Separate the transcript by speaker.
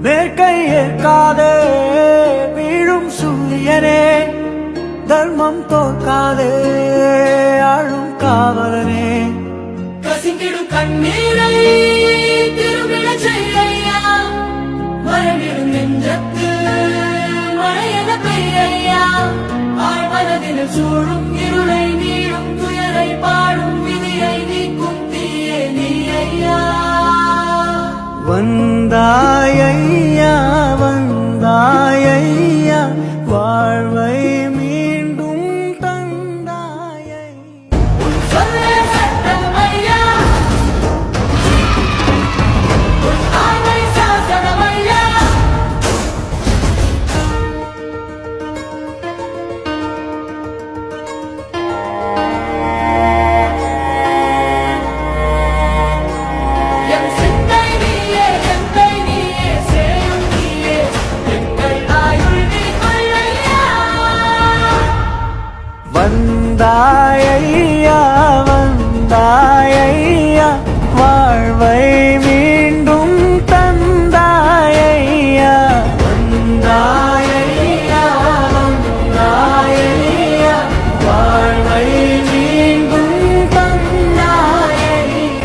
Speaker 1: வேட்கை ஏற்காதே வீழும் சூரியனே, தர்மம் தோற்காதே ஆளும் காவலனே.
Speaker 2: கசிந்திடும் கண்ணீரை திருவிழ செய்யா, மரணிடும் நெஞ்சத்து மழையென பெய்யா. ஆழ்மனதில் சூழும் இருளை நீடும் துயரை பாடும் விதியை நீக்கும் தீயே நீ ஐயா.
Speaker 1: வந்தாயையா வந்தாயையா, வாழ்வை மீண்டும் தந்தாயை.
Speaker 2: சொல்லே சட்டம் ஐயா, உன் ஆணை சாசனம் ஐயா. எம் சிந்தை நீயே, எந்தை நீயே, சேயும் நீயே, எங்கள் ஆயுள் நீ கொள்ளையா.
Speaker 1: வந்தாய்